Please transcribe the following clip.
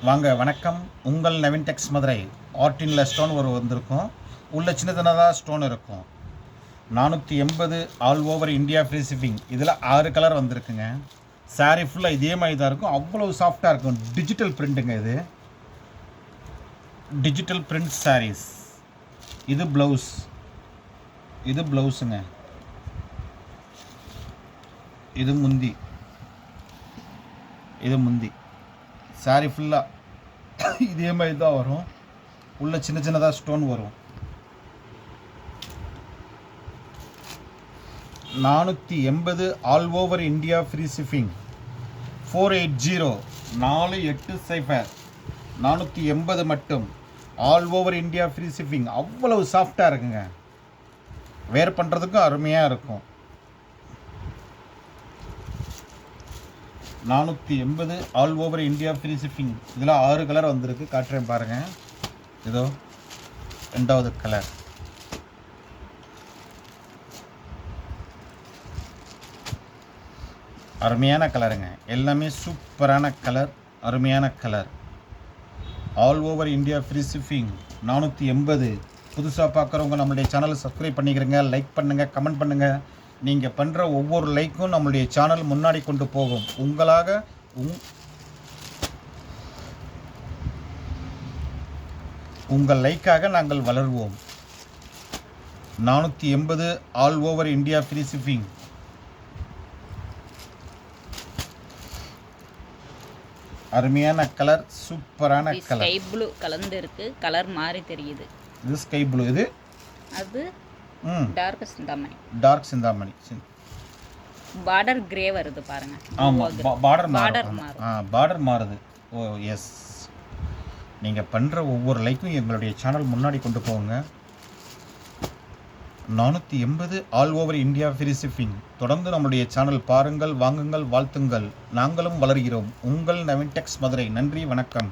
வாங்க வணக்கம். உங்கள் நவீன் டெக்ஸ் மதுரை. ஆர்டினில் ஸ்டோன் வந்திருக்கும். உள்ள சின்ன சின்னதாக ஸ்டோன் இருக்கும். 480 all over India free shipping. இதில் 6 கலர் வந்திருக்குங்க. சாரீ ஃபுல்லாக இதே மாதிரி தான் இருக்கும். அவ்வளோ சாஃப்டாக இருக்கும். டிஜிட்டல் பிரிண்ட்டுங்க. இது டிஜிட்டல் பிரிண்ட் சாரீஸ். இது ப்ளவுஸ். இது ப்ளவுஸுங்க. இது முந்தி. இது முந்தி. சாரீ ஃபுல்லாக இதே மாதிரி தான் வரும். உள்ள சின்ன சின்னதாக ஸ்டோன் வரும். 480 all over India free shipping. 480 480 480 மட்டும். All over India free shipping. அவ்வளவு சாஃப்டாக இருக்குங்க. வேர் பண்ணுறதுக்கும் அருமையாக இருக்கும். 480 all over India free shipping. இதில் 6 கலர் வந்திருக்கு. காட்டுறேன் பாருங்கள். இதோ 2வது கலர். அருமையான கலருங்க. எல்லாமே சூப்பரான கலர், அருமையான colour. All over India free shipping 480. புதுசாக பார்க்குறவங்க நம்மளுடைய சேனலை சப்ஸ்கிரைப் பண்ணிக்கிறங்க, லைக் பண்ணுங்கள், கமெண்ட் பண்ணுங்கள். நீங்கள் பண்ணுற ஒவ்வொரு லைக்கும் நம்மளுடைய சேனல் முன்னாடி கொண்டு போகும். உங்கள் லைக்காக நாங்கள் வளருவோம். 480 all over India free shipping. அருமையான கலர், சூப்பரான கலர். ஸ்கை ப்ளூ கலந்து இருக்கு. கலர் மாறி தெரியுது. இது ஸ்கை ப்ளூ. இது அது dark Chintamani. Dark Chintamani. Border grey வருது பாருங்க. ஆமாம், பார்டர் மாறுது. Oh yes. நீங்கள் பண்ணுற ஒவ்வொரு லைக்கும் எங்களுடைய சேனல் முன்னாடி கொண்டு போங்க. 480 all over India free shipping. தொடர்ந்து நம்முடைய சேனல் பாருங்கள், வாங்குங்கள், வாழ்த்துங்கள். நாங்களும் வளர்கிறோம். உங்கள் நவீன் டெக்ஸ் மதுரை. நன்றி, வணக்கம்.